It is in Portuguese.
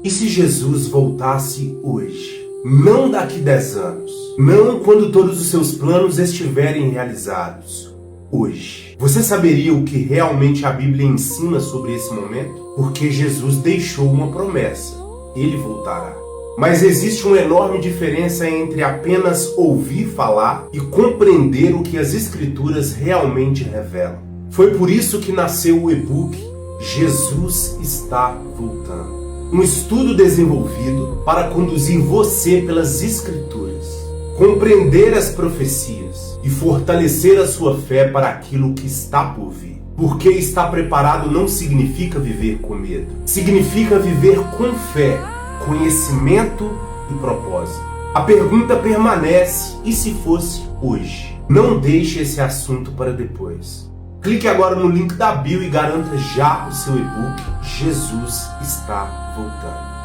E se Jesus voltasse hoje? Não daqui 10 anos. Não quando todos os seus planos estiverem realizados. Hoje. Você saberia o que realmente a Bíblia ensina sobre esse momento? Porque Jesus deixou uma promessa. Ele voltará. Mas existe uma enorme diferença entre apenas ouvir falar e compreender o que as Escrituras realmente revelam. Foi por isso que nasceu o e-book Jesus está voltando. Um estudo desenvolvido para conduzir você pelas Escrituras, compreender as profecias e fortalecer a sua fé para aquilo que está por vir. Porque estar preparado não significa viver com medo. Significa viver com fé, conhecimento e propósito. A pergunta permanece: e se fosse hoje? Não deixe esse assunto para depois. Clique agora no link da bio e garanta já o seu e-book Jesus está voltando.